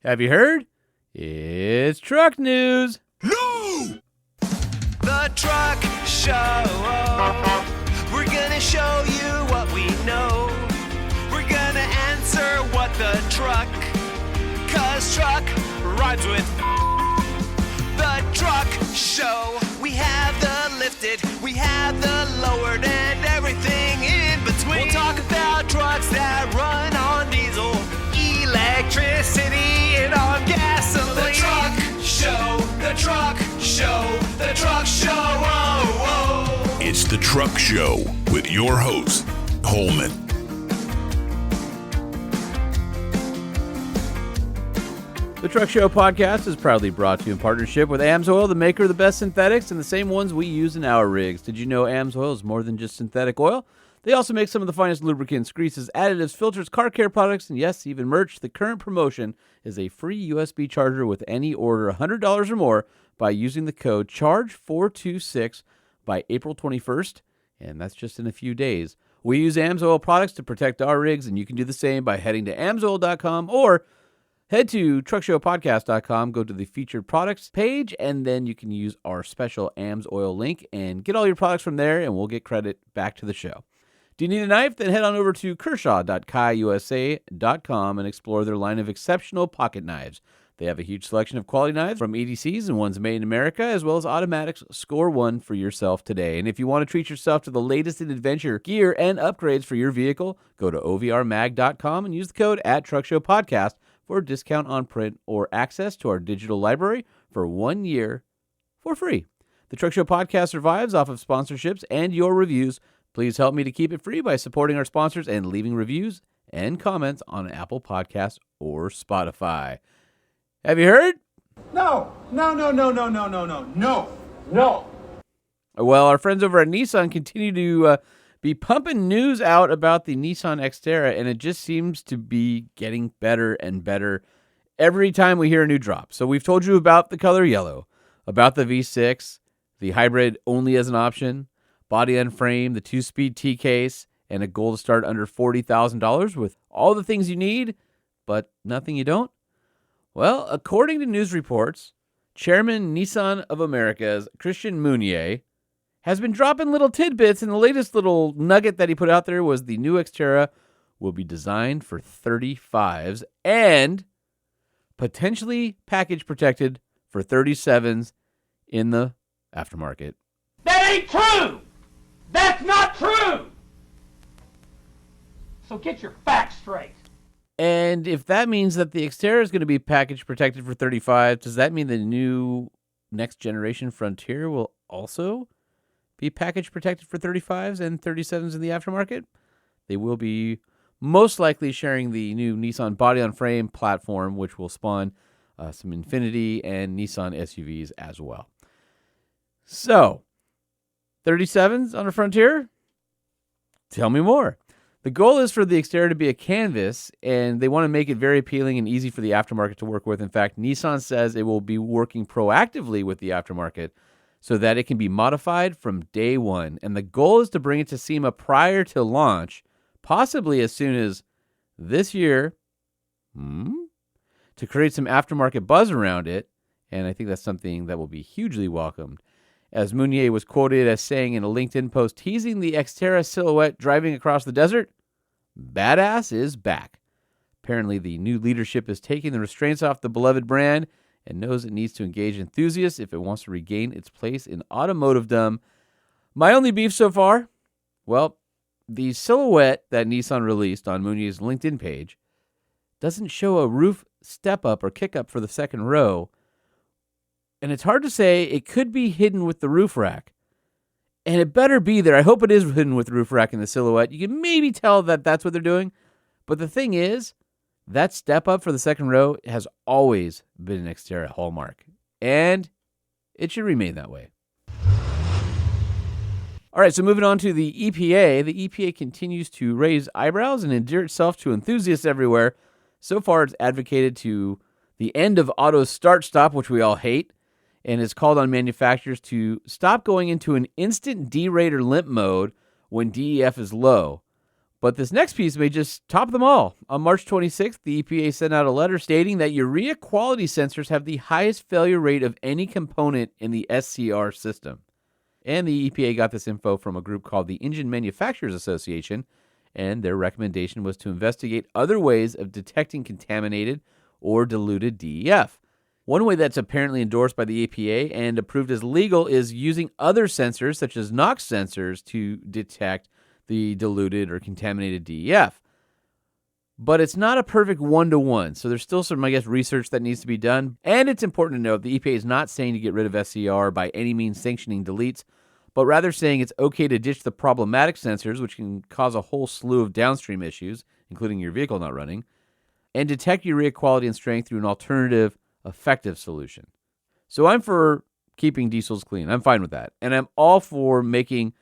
Have you heard? It's truck news. No! The Truck Show. We're gonna show you what we know. We're gonna answer what the truck. 'Cause truck rhymes with the Truck Show. We have the lifted, we have the lowered, and everything in between. We'll talk about trucks that run on diesel, electricity, and on gasoline. The Truck Show, the Truck Show, the Truck Show. Oh, oh. It's the Truck Show with your host, Holman. The Truck Show podcast is proudly brought to you in partnership with AMSOIL, the maker of the best synthetics and the same ones we use in our rigs. Did you know AMSOIL is more than just synthetic oil? They also make some of the finest lubricants, greases, additives, filters, car care products, and yes, even merch. The current promotion is a free USB charger with any order $100 or more by using the code CHARGE426 by April 21st, and that's just in a few days. We use AMSOIL products to protect our rigs, and you can do the same by heading to AMSOIL.com or head to truckshowpodcast.com, go to the featured products page, and then you can use our special AMSOIL link and get all your products from there, and we'll get credit back to the show. Do you need a knife? Then head on over to kershaw.kaiusa.com and explore their line of exceptional pocket knives. They have a huge selection of quality knives from EDCs and ones made in America, as well as automatics. Score one for yourself today. And if you want to treat yourself to the latest in adventure gear and upgrades for your vehicle, go to ovrmag.com and use the code @TruckShowPodcast for a discount on print or access to our digital library for 1 year for free. The Truck Show Podcast survives off of sponsorships and your reviews. Please help me to keep it free by supporting our sponsors and leaving reviews and comments on Apple Podcasts or Spotify. Have you heard? No. Well, our friends over at Nissan continue to be pumping news out about the Nissan Xterra, and it just seems to be getting better and better every time we hear a new drop. So we've told you about the color yellow, about the V6, the hybrid only as an option, body and frame, the 2-speed T-case, and a goal to start under $40,000 with all the things you need, but nothing you don't. Well, according to news reports, Chairman Nissan of America's Christian Munier has been dropping little tidbits, and the latest little nugget that he put out there was the new Xterra will be designed for 35s and potentially package protected for 37s in the aftermarket. That ain't true! That's not true! So get your facts straight. And if that means that the Xterra is going to be package protected for 35, does that mean the new next generation Frontier will also be package protected for 35s and 37s in the aftermarket? They will be most likely sharing the new Nissan body-on-frame platform, which will spawn some Infiniti and Nissan SUVs as well. So, 37s on a Frontier? Tell me more. The goal is for the Xterra to be a canvas, and they want to make it very appealing and easy for the aftermarket to work with. In fact, Nissan says it will be working proactively with the aftermarket so that it can be modified from day one. And the goal is to bring it to SEMA prior to launch, possibly as soon as this year, to create some aftermarket buzz around it. And I think that's something that will be hugely welcomed. As Munier was quoted as saying in a LinkedIn post, teasing the Xterra silhouette driving across the desert, badass is back. Apparently, the new leadership is taking the restraints off the beloved brand and knows it needs to engage enthusiasts if it wants to regain its place in automotive-dom. My only beef so far? Well, the silhouette that Nissan released on Munier's LinkedIn page doesn't show a roof step-up or kick-up for the second row. And it's hard to say. It could be hidden with the roof rack. And it better be there. I hope it is hidden with the roof rack in the silhouette. You can maybe tell that that's what they're doing. But the thing is, that step up for the second row has always been an Xterra hallmark. And it should remain that way. All right, so moving on to the EPA. The EPA continues to raise eyebrows and endear itself to enthusiasts everywhere. So far, it's advocated to the end of auto start-stop, which we all hate, and has called on manufacturers to stop going into an instant derate or limp mode when DEF is low. But this next piece may just top them all. On March 26th, the EPA sent out a letter stating that urea quality sensors have the highest failure rate of any component in the SCR system. And the EPA got this info from a group called the Engine Manufacturers Association, and their recommendation was to investigate other ways of detecting contaminated or diluted DEF. One way that's apparently endorsed by the EPA and approved as legal is using other sensors, such as NOx sensors, to detect the diluted or contaminated DEF. But it's not a perfect one-to-one, so there's still some, research that needs to be done. And it's important to note the EPA is not saying to get rid of SCR by any means sanctioning deletes, but rather saying it's okay to ditch the problematic sensors, which can cause a whole slew of downstream issues, including your vehicle not running, and detect urea quality and strength through an alternative, effective solution. So I'm for keeping diesels clean. I'm fine with that. And I'm all for making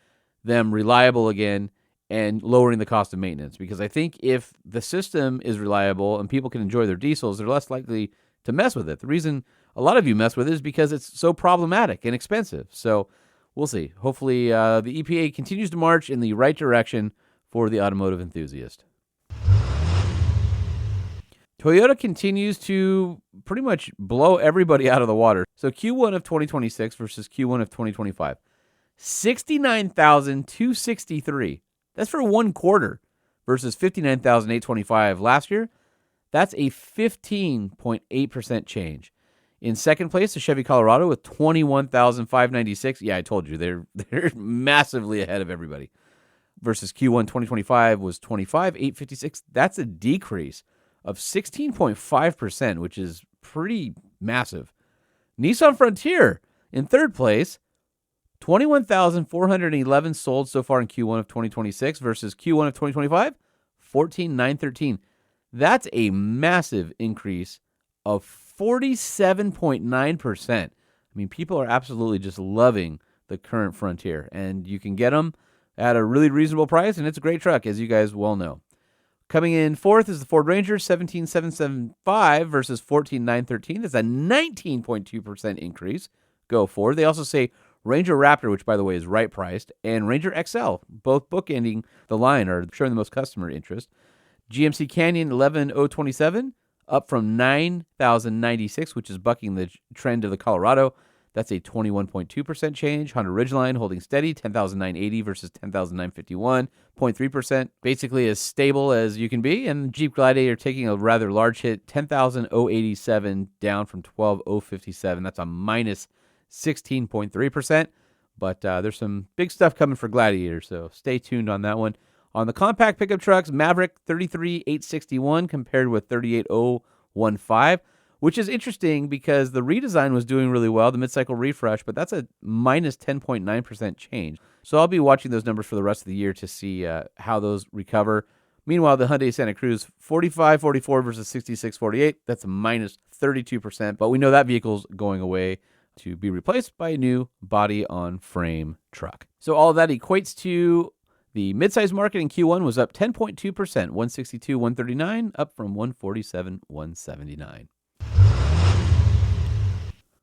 them reliable again and lowering the cost of maintenance, because I think if the system is reliable and people can enjoy their diesels, they're less likely to mess with it. The reason a lot of you mess with it is because it's so problematic and expensive. So we'll see. Hopefully the EPA continues to march in the right direction for the automotive enthusiast. Toyota continues to pretty much blow everybody out of the water. So Q1 of 2026 versus Q1 of 2025. 69,263. That's for one quarter versus 59,825 last year. That's a 15.8% change. In second place, the Chevy Colorado with 21,596. Yeah, I told you, they're massively ahead of everybody. Versus Q1 2025 was 25,856. That's a decrease of 16.5%, which is pretty massive. Nissan Frontier in third place, 21,411 sold so far in Q1 of 2026 versus Q1 of 2025, 14,913. That's a massive increase of 47.9%. I mean, people are absolutely just loving the current Frontier, and you can get them at a really reasonable price, and it's a great truck, as you guys well know. Coming in fourth is the Ford Ranger, 17,775 versus 14,913. That's a 19.2% increase. Go Ford. They also say Ranger Raptor, which, by the way, is right priced, and Ranger XL, both bookending the line, are showing the most customer interest. GMC Canyon, 11,027, up from 9,096, which is bucking the trend of the Colorado. That's a 21.2% change. Honda Ridgeline holding steady, 10,980 versus 10,951, 0.3%. Basically as stable as you can be. And Jeep Gladiator taking a rather large hit, 10,087 down from 12,057. That's a minus 16.3%. But there's some big stuff coming for Gladiator, so stay tuned on that one. On the compact pickup trucks, Maverick 33,861 compared with 38,015. Which is interesting because the redesign was doing really well, the mid-cycle refresh, but that's a minus 10.9% change. So I'll be watching those numbers for the rest of the year to see how those recover. Meanwhile, the Hyundai Santa Cruz, 45.44 versus 66.48. That's a minus 32%, but we know that vehicle's going away to be replaced by a new body-on-frame truck. So all of that equates to the midsize market in Q1 was up 10.2%, 162,139, up from 147,179.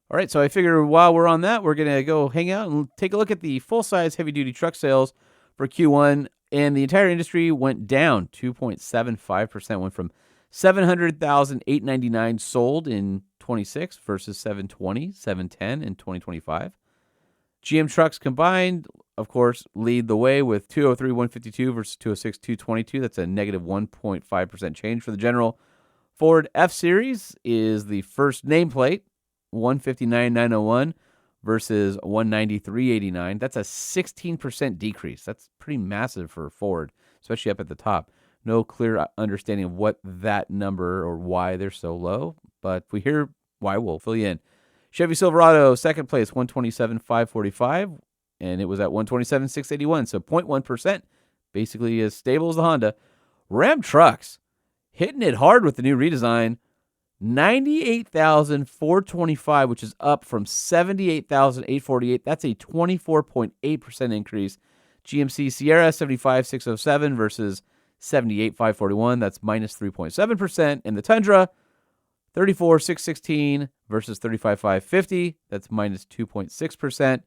All right, so I figure while we're on that, we're going to go hang out and take a look at the full-size heavy-duty truck sales for Q1, and the entire industry went down 2.75%, went from 700,899 sold in 26 versus 710 in 2025. GM trucks combined, of course, lead the way with 203,152 versus 206,222. That's a negative 1.5% change for the general. Ford F-Series is the first nameplate, 159,901 versus 193,889. That's a 16% decrease. That's pretty massive for Ford, especially up at the top. No clear understanding of what that number or why they're so low, but if we hear why, we'll fill you in. Chevy Silverado, second place, 127,545, and it was at 127,681, so 0.1%, basically as stable as the Honda. Ram Trucks, hitting it hard with the new redesign, 98,425, which is up from 78,848. That's a 24.8% increase. GMC Sierra 75,607 versus 78,541. That's minus 3.7%. And the Tundra 34,616 versus 35,550. That's minus 2.6%.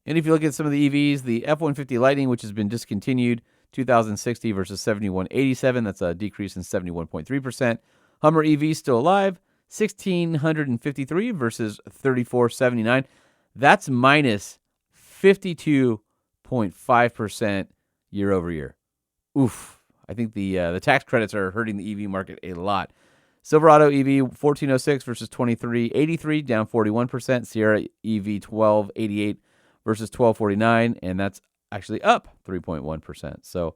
And if you look at some of the EVs, the F-150 Lightning, which has been discontinued, 2,060 versus 7,187. That's a decrease in 71.3%. Hummer EV still alive, 1,653 versus 3,479. That's minus 52.5% year over year. Oof. I think the tax credits are hurting the EV market a lot. Silverado EV 1406 versus 2383, down 41%. Sierra EV 1288 versus 1249, and that's actually up 3.1%. So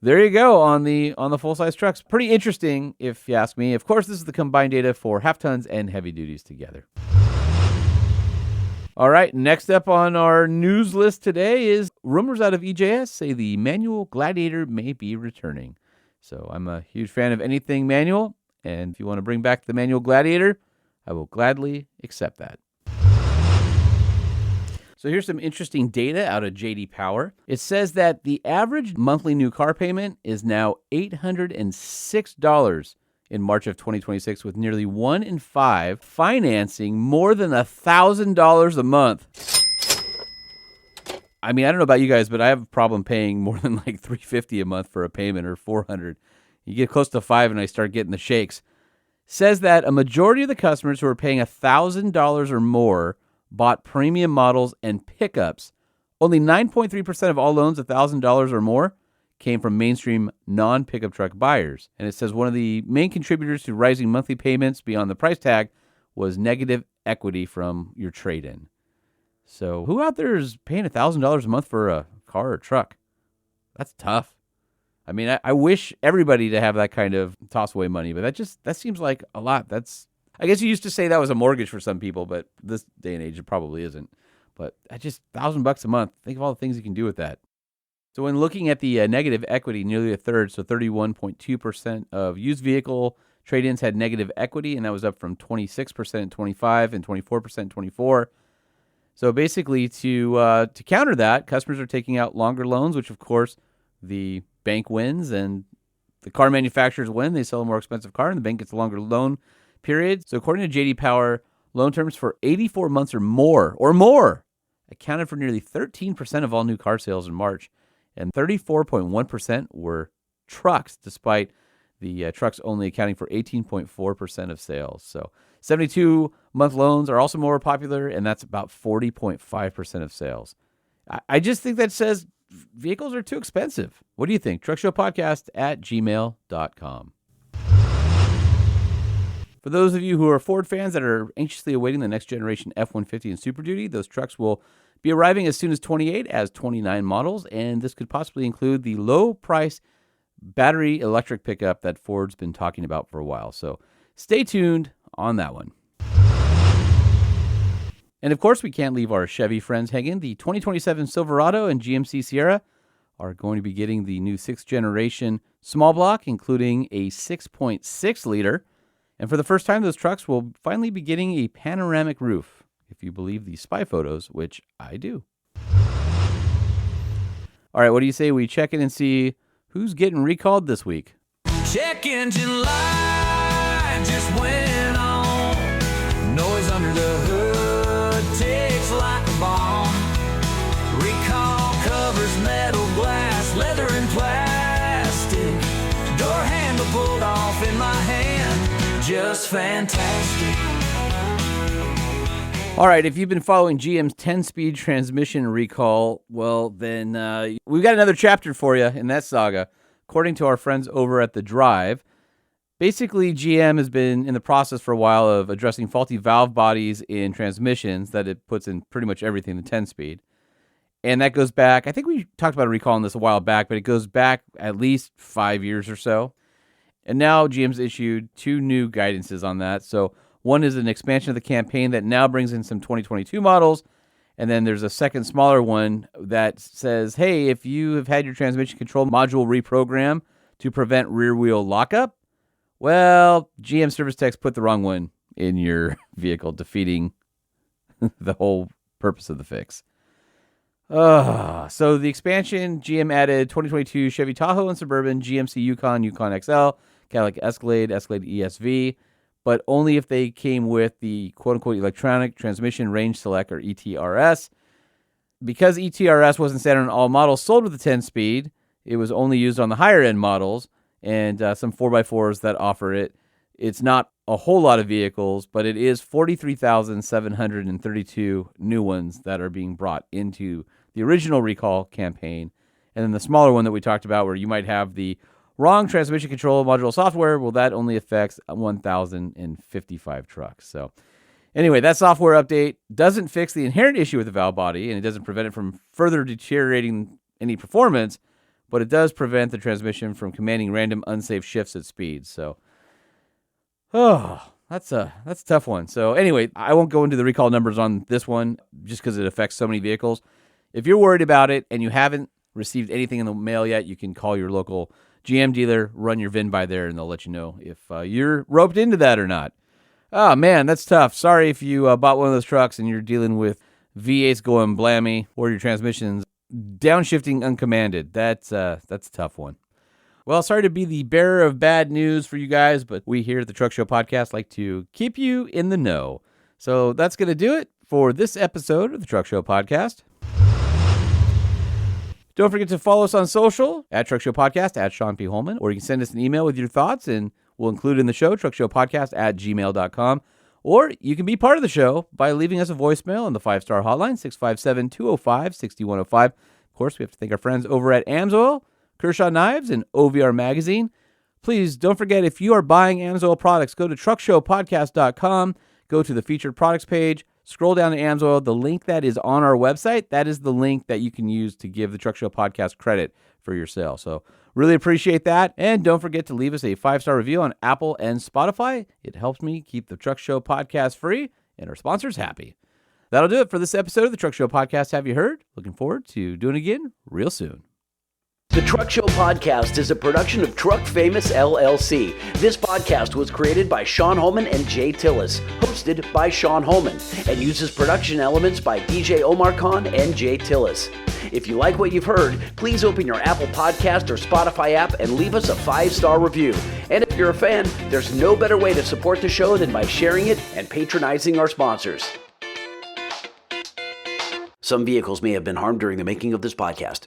there you go on the full-size trucks. Pretty interesting, if you ask me. Of course, this is the combined data for half tons and heavy duties together. All right, next up on our news list today is rumors out of EJS say the manual Gladiator may be returning. So I'm a huge fan of anything manual, and if you want to bring back the manual Gladiator, I will gladly accept that. So here's some interesting data out of J.D. Power. It says that the average monthly new car payment is now $806 in March of 2026, with nearly 1 in 5 financing more than $1,000 a month. I mean, I don't know about you guys, but I have a problem paying more than like $350 a month for a payment or $400. You get close to 5 and I start getting the shakes. Says that a majority of the customers who are paying $1,000 or more bought premium models and pickups. Only 9.3% of all loans $1,000 or more came from mainstream non-pickup truck buyers. And it says one of the main contributors to rising monthly payments beyond the price tag was negative equity from your trade-in. So who out there is paying $1,000 a month for a car or truck? That's tough. I mean, I wish everybody to have that kind of toss away money, but that seems like a lot. I guess you used to say that was a mortgage for some people, but this day and age it probably isn't. But $1,000 a month. Think of all the things you can do with that. So when looking at the negative equity, nearly a third, so 31.2% of used vehicle trade-ins had negative equity, and that was up from 26% in 25 and 24% in 24. So basically, to counter that, customers are taking out longer loans, which of course the bank wins, and the car manufacturers win. They sell a more expensive car, and the bank gets a longer loan period. So according to J.D. Power, loan terms for 84 months or more accounted for nearly 13% of all new car sales in March. And 34.1% were trucks, despite the trucks only accounting for 18.4% of sales. So 72-month loans are also more popular, and that's about 40.5% of sales. I just think that says vehicles are too expensive. What do you think? truckshowpodcast@gmail.com. For those of you who are Ford fans that are anxiously awaiting the next generation F-150 and Super Duty, those trucks will be arriving as soon as 28 as 29 models, and this could possibly include the low-price battery electric pickup that Ford's been talking about for a while. So stay tuned on that one. And of course, we can't leave our Chevy friends hanging. The 2027 Silverado and GMC Sierra are going to be getting the new 6th generation small block, including a 6.6 liter. And for the first time, those trucks will finally be getting a panoramic roof, if you believe the spy photos, which I do. All right, what do you say we check in and see who's getting recalled this week? Check engine light just went on. Noise under the hood ticks like a bomb. Recall covers metal, glass, leather, and plastic. Door handle pulled off in my hand. Just fantastic. All right, if you've been following GM's 10-speed transmission recall, well, then we've got another chapter for you in that saga. According to our friends over at The Drive, basically GM has been in the process for a while of addressing faulty valve bodies in transmissions that it puts in pretty much everything in 10-speed. And that goes back, I think we talked about recalling this a while back, but it goes back at least 5 years or so. And now GM's issued 2 new guidances on that. So one is an expansion of the campaign that now brings in some 2022 models. And then there's a second smaller one that says, hey, if you have had your transmission control module reprogrammed to prevent rear wheel lockup, well, GM service techs put the wrong one in your vehicle, defeating the whole purpose of the fix. So the expansion, GM added 2022 Chevy Tahoe and Suburban, GMC Yukon, Yukon XL, Cadillac Escalade, Escalade ESV, but only if they came with the quote-unquote electronic transmission range select, or ETRS. Because ETRS wasn't standard on all models sold with the 10-speed, it was only used on the higher end models and some 4x4s that offer it. It's not a whole lot of vehicles, but it is 43,732 new ones that are being brought into the original recall campaign. And then the smaller one that we talked about where you might have the wrong transmission control module software, well, that only affects 1,055 trucks. So anyway, that software update doesn't fix the inherent issue with the valve body, and it doesn't prevent it from further deteriorating any performance, but it does prevent the transmission from commanding random unsafe shifts at speed. So, that's a tough one. So anyway, I won't go into the recall numbers on this one just because it affects so many vehicles. If you're worried about it and you haven't received anything in the mail yet, you can call your local GM dealer, run your VIN by there, and they'll let you know if you're roped into that or not. Oh, man, that's tough. Sorry if you bought one of those trucks and you're dealing with V8s going blammy or your transmission's downshifting uncommanded. That's a tough one. Well, sorry to be the bearer of bad news for you guys, but we here at the Truck Show Podcast like to keep you in the know. So that's going to do it for this episode of the Truck Show Podcast. Don't forget to follow us on social, at Truck Show Podcast, at Sean P. Holman, or you can send us an email with your thoughts, and we'll include it in the show, truckshowpodcast@gmail.com. Or you can be part of the show by leaving us a voicemail on the 5-star hotline, 657-205-6105. Of course, we have to thank our friends over at AMSOIL, Kershaw Knives, and OVR Magazine. Please don't forget, if you are buying AMSOIL products, go to truckshowpodcast.com, go to the featured products page, scroll down to AMSOIL. The link that is on our website, that is the link that you can use to give the Truck Show Podcast credit for your sale. So really appreciate that. And don't forget to leave us a 5-star review on Apple and Spotify. It helps me keep the Truck Show Podcast free and our sponsors happy. That'll do it for this episode of the Truck Show Podcast. Have you heard? Looking forward to doing it again real soon. The Truck Show Podcast is a production of Truck Famous LLC. This podcast was created by Sean Holman and Jay Tillis, hosted by Sean Holman, and uses production elements by DJ Omar Khan and Jay Tillis. If you like what you've heard, please open your Apple Podcast or Spotify app and leave us a 5-star review. And if you're a fan, there's no better way to support the show than by sharing it and patronizing our sponsors. Some vehicles may have been harmed during the making of this podcast.